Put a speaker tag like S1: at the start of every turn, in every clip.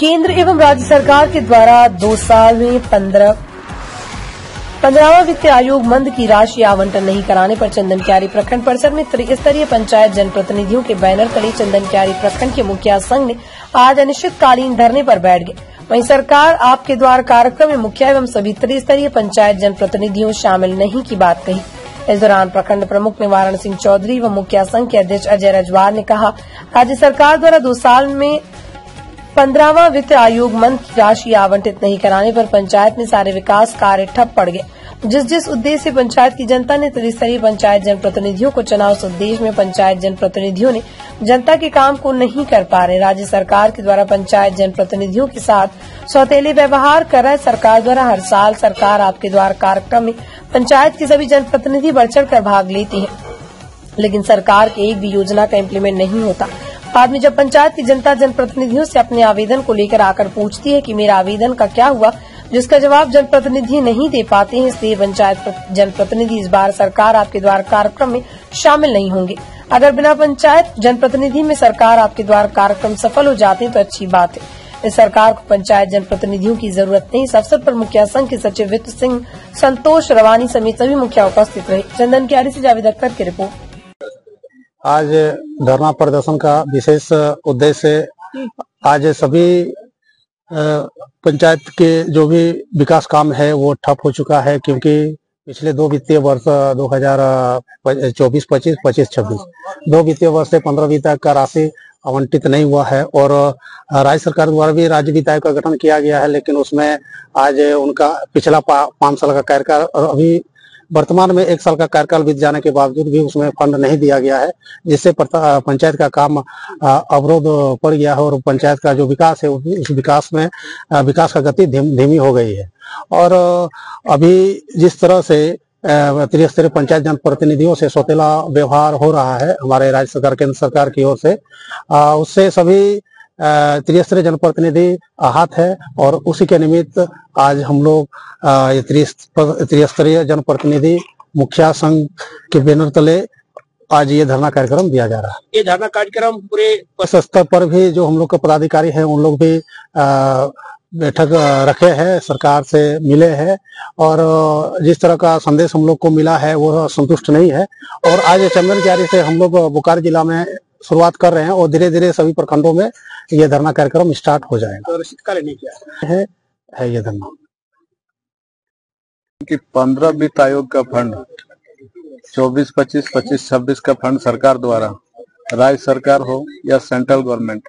S1: केंद्र एवं राज्य सरकार के द्वारा 2 साल में 15वां वित्त आयोग मंद की राशि आवंटन नहीं कराने पर चंदनक्यारी प्रखंड परिसर में त्रिस्तरीय पंचायत जनप्रतिनिधियों के बैनर तले चंदनक्यारी प्रखंड के मुखिया संघ ने आज अनिश्चितकालीन धरने पर बैठ गए। वहीं सरकार आपके द्वार कार्यक्रम में मुखिया एवं सभी त्रिस्तरीय पंचायत जनप्रतिनिधियों शामिल नहीं की बात कही। इस दौरान प्रखंड प्रमुख निवारण सिंह चौधरी व मुखिया संघ के अध्यक्ष अजय रजवार ने कहा, राज्य सरकार द्वारा 2 साल में 15वां वित्त आयोग मंद की राशि आवंटित नहीं कराने पर पंचायत में सारे विकास कार्य ठप पड़ गए। जिस उद्देश्य से पंचायत की जनता ने त्रिस्तरीय पंचायत जनप्रतिनिधियों को चुना, उस उद्देश्य में पंचायत जनप्रतिनिधियों ने जनता के काम को नहीं कर पा रहे। राज्य सरकार के द्वारा पंचायत जनप्रतिनिधियों के साथ सौतेले व्यवहार कर रहा है। सरकार द्वारा हर साल सरकार आपके द्वार कार्यक्रम में पंचायत के सभी जनप्रतिनिधि बढ़ चढ़ कर भाग लेते हैं, लेकिन सरकार की एक भी योजना का इम्प्लीमेंट नहीं होता। बाद में जब पंचायत की जनता जनप्रतिनिधियों से अपने आवेदन को लेकर आकर पूछती है कि मेरा आवेदन का क्या हुआ, जिसका जवाब जनप्रतिनिधि नहीं दे पाते हैं, इसलिए पंचायत जनप्रतिनिधि इस बार सरकार आपके द्वार कार्यक्रम में शामिल नहीं होंगे। अगर बिना पंचायत जनप्रतिनिधि में सरकार आपके द्वार कार्यक्रम सफल हो जाते हैं तो अच्छी बात है। इस सरकार को पंचायत जनप्रतिनिधियों की जरूरत नहीं। इस अवसर पर मुखिया संघ के सचिव वित्त सिंह संतोष रवानी समेत सभी मुखिया उपस्थित रहे। चंदनक्यारी से जावेद अख्तर की रिपोर्ट।
S2: आज धरना प्रदर्शन का विशेष उद्देश्य आज सभी पंचायत के जो भी विकास काम है वो ठप हो चुका है, क्योंकि पिछले 2 वित्तीय वर्ष 2024-25, 25-26 2 वित्तीय वर्ष से 15 वित्त आयोग का राशि आवंटित नहीं हुआ है और राज्य सरकार द्वारा भी राज्य वित्त आयोग का गठन किया गया है, लेकिन उसमें आज उनका पिछला 5 साल का कार्यकाल और अभी वर्तमान में 1 साल का कार्यकाल बीत जाने के बावजूद भी उसमें फंड नहीं दिया गया है, जिससे पंचायत का काम अवरोध पड़ गया है और पंचायत का जो विकास है उस विकास में विकास का गति धीमी हो गई है। और अभी जिस तरह से त्रिस्तरीय पंचायत जनप्रतिनिधियों से सौतेला व्यवहार हो रहा है हमारे राज्य सरकार केंद्र सरकार की ओर से, उससे सभी त्रिस्तरीय जनप्रतिनिधि आहत है और उसी के निमित्त आज हम लोग त्रिस्तरीय जनप्रतिनिधि मुखिया संघ के बैनर तले आज ये धरना कार्यक्रम दिया जा रहा है।
S3: ये धरना कार्यक्रम पूरे
S2: स्तर पर भी जो हम लोग के पदाधिकारी हैं उन लोग भी बैठक रखे हैं, सरकार से मिले हैं और जिस तरह का संदेश हम लोग को मिला है वो संतुष्ट नहीं है। और आज चंदनक्यारी से हम लोग बोकारो जिला में शुरुआत कर रहे हैं और धीरे धीरे सभी प्रखंडों में ये धरना कार्यक्रम स्टार्ट हो जाएगा।
S3: तो शीतकालीन नहीं किया
S2: है ये धरना
S4: कि 15 वित्त आयोग का फंड 24-25, 25-26 का फंड सरकार द्वारा, राज्य सरकार हो या सेंट्रल गवर्नमेंट,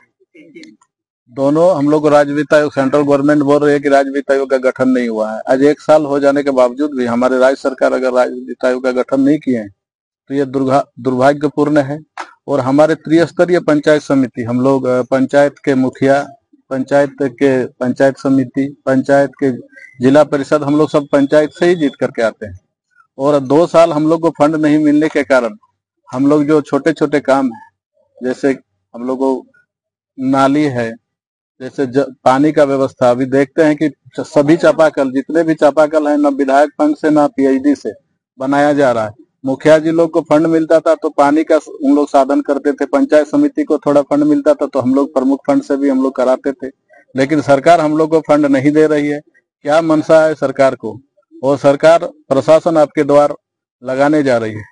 S4: दोनों हम लोग राज्य वित्त आयोग, सेंट्रल गवर्नमेंट बोल रही है कि राज्य वित्त आयोग का गठन नहीं हुआ है। आज 1 साल हो जाने के बावजूद भी हमारे राज्य सरकार अगर राज्य वित्त आयोग का गठन नहीं किए हैं तो ये दुर्भाग्यपूर्ण है। और हमारे त्रिस्तरीय पंचायत समिति, हम लोग पंचायत के मुखिया, पंचायत समिति, पंचायत के जिला परिषद, हम लोग सब पंचायत से ही जीत करके आते हैं। और 2 साल हम लोग को फंड नहीं मिलने के कारण हम लोग जो छोटे छोटे काम है, जैसे हम लोग को नाली है, जैसे पानी का व्यवस्था, अभी देखते हैं कि सभी चापाकल, जितने भी चापाकल है, न विधायक फंड से न पीएचडी से बनाया जा रहा है। मुखिया जी लोग को फंड मिलता था तो पानी का उन लोग साधन करते थे, पंचायत समिति को थोड़ा फंड मिलता था तो हम लोग प्रमुख फंड से भी हम लोग कराते थे, लेकिन सरकार हम लोग को फंड नहीं दे रही है। क्या मनसा है सरकार को, और सरकार प्रशासन आपके द्वार लगाने जा रही है।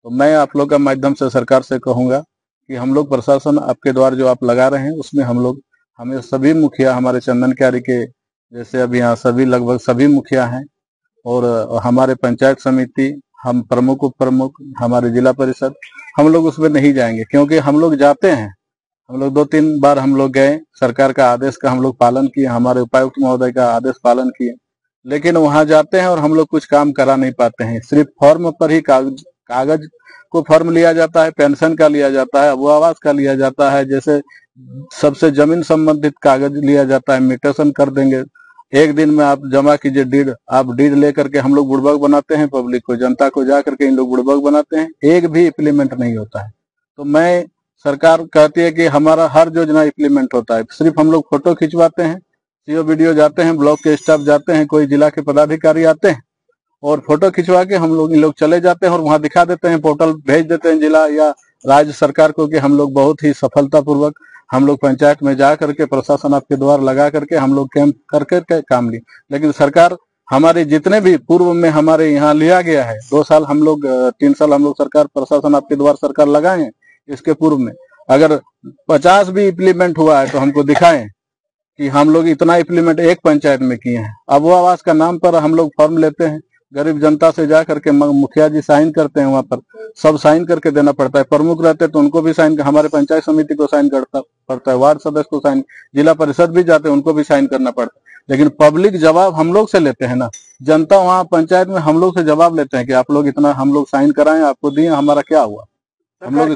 S4: तो मैं आप लोग का माध्यम से सरकार से कहूंगा कि हम लोग प्रशासन आपके द्वार जो आप लगा रहे हैं उसमें हमें सभी मुखिया, हमारे चंदनक्यारी के जैसे अभी यहाँ सभी लगभग सभी मुखिया हैं और हमारे पंचायत समिति, हम प्रमुख उप प्रमुख, हमारे जिला परिषद, हम लोग उसमें नहीं जाएंगे, क्योंकि हम लोग जाते हैं, हम लोग 2-3 बार हम लोग गए, सरकार का आदेश का हम लोग पालन किए, हमारे उपायुक्त महोदय का आदेश पालन किए, लेकिन वहां जाते हैं और हम लोग कुछ काम करा नहीं पाते हैं। सिर्फ फॉर्म पर ही कागज को फॉर्म लिया जाता है, पेंशन का लिया जाता है, वो आवास का लिया जाता है, जैसे सबसे जमीन संबंधित कागज लिया जाता है, म्यूटेशन कर देंगे, 1 दिन में आप जमा कीजिए डीड, आप डीड लेकर के हम लोग बुड़बक बनाते हैं, पब्लिक को, जनता को जा करके इन लोग बुड़बक बनाते हैं, एक भी इम्प्लीमेंट नहीं होता है। तो मैं, सरकार कहती है कि हमारा हर योजना इम्प्लीमेंट होता है, सिर्फ हम लोग फोटो खिंचवाते हैं, सीओ वीडियो जाते हैं, ब्लॉक के स्टाफ जाते हैं, कोई जिला के पदाधिकारी आते हैं और फोटो खिंचवा के हम लोग इन लोग चले जाते हैं और वहां दिखा देते हैं, पोर्टल भेज देते हैं जिला या राज्य सरकार को कि हम लोग बहुत ही सफलतापूर्वक हम लोग पंचायत में जा करके प्रशासन आपके द्वार लगा करके हम लोग कैंप करके काम लिए, लेकिन सरकार हमारे जितने भी पूर्व में हमारे यहाँ लिया गया है 2 साल हम लोग 3 साल हम लोग सरकार प्रशासन आपके द्वार सरकार लगाए हैं। इसके पूर्व में अगर 50 भी इम्प्लीमेंट हुआ है तो हमको दिखाएं कि हम लोग इतना इम्प्लीमेंट एक पंचायत में किए हैं। अब वो आवास का नाम पर हम लोग फॉर्म लेते हैं, गरीब जनता से जा करके मुखिया जी साइन करते हैं, वहां पर सब साइन करके देना पड़ता है। प्रमुख रहते तो उनको भी साइन, हमारे पंचायत समिति को साइन करता पड़ता है, वार्ड सदस्य को साइन, जिला परिषद भी जाते हैं उनको भी साइन करना पड़ता है। लेकिन पब्लिक जवाब हम लोग से लेते हैं ना, जनता वहाँ पंचायत में हम लोग से जवाब लेते हैं कि आप लोग इतना हम लोग साइन कराएं, आपको दिए, हमारा क्या हुआ। हम लोग